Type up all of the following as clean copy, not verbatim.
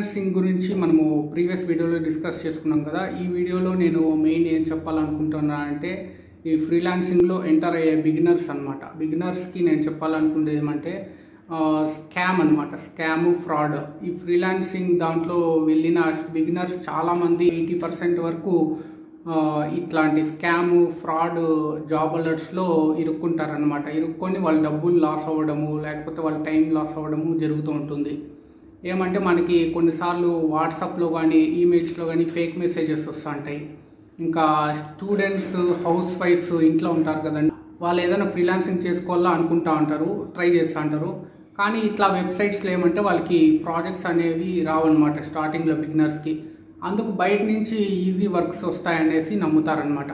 Freelancing గురించి మనము previous వీడియోలో డిస్కస్ చేసుకున్నాం కదా. ఈ వీడియోలో నేను మెయిన్ ఏం చెప్పాలనుకుంటున్నా అంటే ఈ ఫ్రీలాన్సింగ్లో ఎంటర్ అయ్యే బిగినర్స్ అనమాట. బిగినర్స్కి నేను చెప్పాలనుకునేది ఏమంటే స్కామ్ అనమాట, స్కాము, ఫ్రాడ్. ఈ ఫ్రీలాన్సింగ్ దాంట్లో వెళ్ళిన బిగినర్స్ చాలామంది 80% వరకు ఇట్లాంటి స్కాము, ఫ్రాడ్ జాబ్ అలర్ట్స్లో ఇరుక్కుంటారనమాట. ఇరుక్కొని వాళ్ళ డబ్బులు లాస్ అవ్వడము, లేకపోతే వాళ్ళ టైం లాస్ అవ్వడము జరుగుతూ ఉంటుంది. ఏమంటే మనకి కొన్నిసార్లు వాట్సాప్లో కానీ ఈమెయిల్స్లో కానీ ఫేక్ మెసేజెస్ వస్తుంటాయి. ఇంకా స్టూడెంట్స్, హౌస్ వైఫ్స్ ఇంట్లో ఉంటారు కదండి, వాళ్ళు ఏదైనా ఫ్రీలాన్సింగ్ చేసుకోవాలా అనుకుంటా ఉంటారు, ట్రై చేస్తూ ఉంటారు. కానీ ఇట్లా వెబ్సైట్స్లో ఏమంటే వాళ్ళకి ప్రాజెక్ట్స్ అనేవి రావన్నమాట స్టార్టింగ్లో బిగినర్స్కి. అందుకు బయట నుంచి ఈజీ వర్క్స్ వస్తాయనేసి నమ్ముతారనమాట.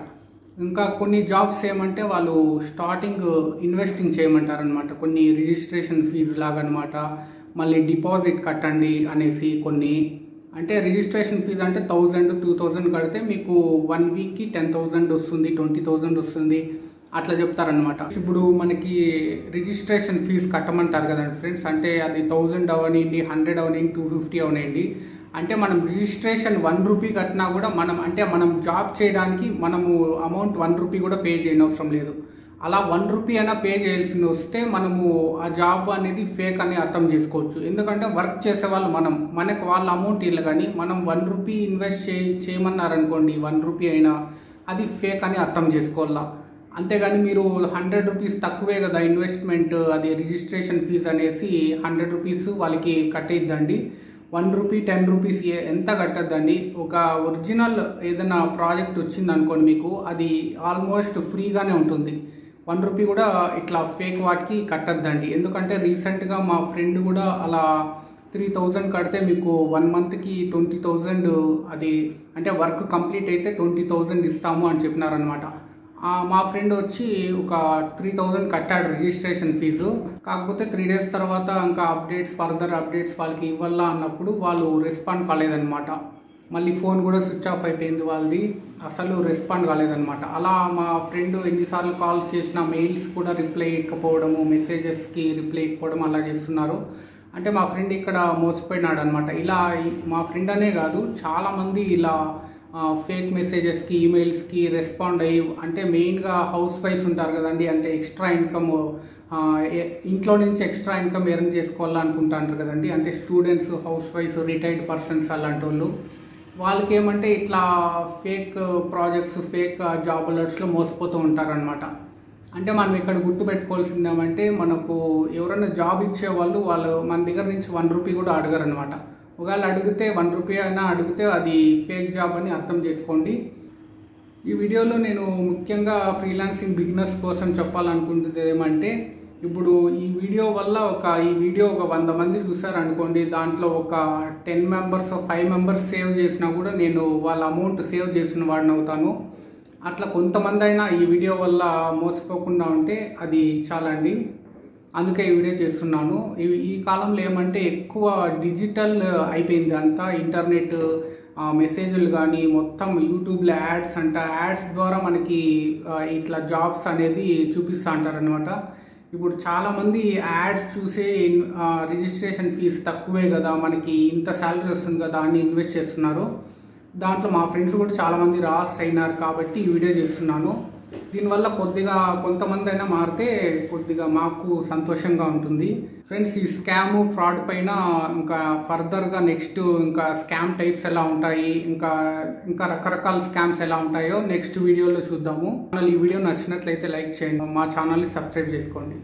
ఇంకా కొన్ని జాబ్స్ ఏమంటే వాళ్ళు స్టార్టింగ్ ఇన్వెస్టింగ్ చేయమంటారనమాట, కొన్ని రిజిస్ట్రేషన్ ఫీజు లాగా అనమాట. మళ్ళీ డిపాజిట్ కట్టండి అనేసి కొన్ని, అంటే రిజిస్ట్రేషన్ ఫీజు అంటే 1000, 2000 కడితే మీకు 1 వీక్కి 10,000 వస్తుంది, 20,000 వస్తుంది, అట్లా చెప్తారనమాట. ఇప్పుడు మనకి రిజిస్ట్రేషన్ ఫీజు కట్టమంటారు కదండి ఫ్రెండ్స్, అంటే అది 1000 అవనండి, 100 అవనండి, 250 అవనండి. అంటే మనం రిజిస్ట్రేషన్ 1 రూపీ కట్టినా కూడా మనం జాబ్ చేయడానికి మనము అమౌంట్ 1 రూపీ కూడా పే చేయనవసరం లేదు. అలా 1 రూపీ అయినా పే చేయాల్సి వస్తే మనము ఆ జాబ్ అనేది ఫేక్ అని అర్థం చేసుకోవచ్చు. ఎందుకంటే వర్క్ చేసే వాళ్ళు మనకు వాళ్ళ అమౌంట్ ఇవ్వాలి, కానీ మనం 1 రూపీ ఇన్వెస్ట్ చేయమన్నారనుకోండి, 1 రూపీ అయినా అది ఫేక్ అని అర్థం చేసుకోవాలా. అంతేగాని మీరు 100 రూపీస్ తక్కువే కదా ఇన్వెస్ట్మెంట్, అది రిజిస్ట్రేషన్ ఫీజు అనేసి 100 రూపీస్ వాళ్ళకి కట్టేద్దండి. 1 రూపీ, 10 రూపీస్ ఎంత కట్టద్దండి. ఒక ఒరిజినల్ ఏదైనా ప్రాజెక్ట్ వచ్చింది అనుకోండి మీకు, అది ఆల్మోస్ట్ ఫ్రీగానే ఉంటుంది. 1 రూపీ కూడా ఇట్లా ఫేక్ వాటికి కట్టద్దండి. ఎందుకంటే రీసెంట్గా మా ఫ్రెండ్ కూడా అలా 3000 కడితే మీకు 1 మంత్కి 20,000, అది అంటే వర్క్ కంప్లీట్ అయితే 20,000 ఇస్తాము అని చెప్పినారనమాట. మా ఫ్రెండ్ వచ్చి ఒక 3000 కట్టాడు రిజిస్ట్రేషన్ ఫీజు. కాకపోతే 3 days తర్వాత ఇంకా ఫర్దర్ అప్డేట్స్ వాళ్ళకి ఇవ్వాలా అన్నప్పుడు వాళ్ళు రెస్పాండ్ కాలేదనమాట. మళ్ళీ ఫోన్ కూడా స్విచ్ ఆఫ్ అయిపోయింది వాళ్ళది, అసలు రెస్పాండ్ కాలేదనమాట. అలా మా ఫ్రెండ్ ఎన్నిసార్లు కాల్ చేసినా మెయిల్స్ కూడా రిప్లై ఇవ్వకపోవడము, మెసేజెస్కి రిప్లై ఇవ్వకపోవడం అలా చేస్తున్నారు. అంటే మా ఫ్రెండ్ ఇక్కడ మోసపోయినాడు అనమాట. ఇలా మా ఫ్రెండ్ అనే కాదు, చాలామంది ఇలా ఫేక్ మెసేజెస్కి, ఈమెయిల్స్కి రెస్పాండ్ అయ్యి, అంటే మెయిన్గా హౌస్ వైఫ్స్ ఉంటారు కదండి, అంటే ఎక్స్ట్రా ఇన్కమ్, ఇంట్లో నుంచి ఎక్స్ట్రా ఇన్కమ్ ఎర్న్ చేసుకోవాలనుకుంటారు కదండి, అంటే స్టూడెంట్స్, హౌస్ వైఫ్స్, రిటైర్డ్ పర్సన్స్ అలాంటి వాళ్ళకి ఏమంటే ఇట్లా ఫేక్ ప్రాజెక్ట్స్, ఫేక్ జాబ్ అలర్ట్స్లో మోసపోతూ ఉంటారనమాట. అంటే మనం ఇక్కడ గుర్తుపెట్టుకోవాల్సింది ఏమంటే, మనకు ఎవరైనా జాబ్ ఇచ్చే వాళ్ళు మన దగ్గర నుంచి 1 రూపీ కూడా అడగరు అనమాట. ఒకవేళ అడిగితే 1 రూపీ అయినా అడిగితే అది ఫేక్ జాబ్ అని అర్థం చేసుకోండి. ఈ వీడియోలో నేను ముఖ్యంగా ఫ్రీలాన్సింగ్ బిగినర్స్ కోసం చెప్పాలనుకుంటుంది ఏమంటే, ఇప్పుడు ఈ వీడియో వల్ల ఈ వీడియో ఒక 100 మంది చూసారనుకోండి, దాంట్లో ఒక 10 మెంబర్స్, 5 మెంబర్స్ సేవ్ చేసినా కూడా నేను వాళ్ళ అమౌంట్ సేవ్ చేసిన వాడిని అవుతాను. అట్లా కొంతమంది అయినా ఈ వీడియో వల్ల మోసపోకుండా ఉంటే అది చాలా అండి. అందుకే ఈ వీడియో చేస్తున్నాను. ఈ కాలంలో ఏమంటే ఎక్కువ డిజిటల్ అయిపోయింది అంతా, ఇంటర్నెట్, మెసేజ్లు కానీ మొత్తం యూట్యూబ్లో యాడ్స్ యాడ్స్ ద్వారా మనకి ఇట్లా జాబ్స్ అనేది చూపిస్తూ అంటారనమాట. ఇప్పుడు చాలామంది యాడ్స్ చూసే రిజిస్ట్రేషన్ ఫీజు తక్కువే కదా, మనకి ఇంత శాలరీ వస్తుంది కదా అని ఇన్వెస్ట్ చేస్తున్నారు. దాంట్లో మా ఫ్రెండ్స్ కూడా చాలామంది రాస్ అయినారు కాబట్టి ఈ వీడియో చేస్తున్నాను. దీనివల్ల కొద్దిగా కొంతమంది అయినా మారితే కొద్దిగా మాకు సంతోషంగా ఉంటుంది ఫ్రెండ్స్. ఈ స్కాము, ఫ్రాడ్ పైన ఇంకా ఫర్దర్గా నెక్స్ట్ ఇంకా స్కామ్ టైప్స్ ఎలా ఉంటాయి, ఇంకా రకరకాల స్కామ్స్ ఎలా ఉంటాయో నెక్స్ట్ వీడియోలో చూద్దాము. ఈ వీడియో నచ్చినట్లయితే లైక్ చేయండి, మా ఛానల్ని సబ్స్క్రైబ్ చేసుకోండి.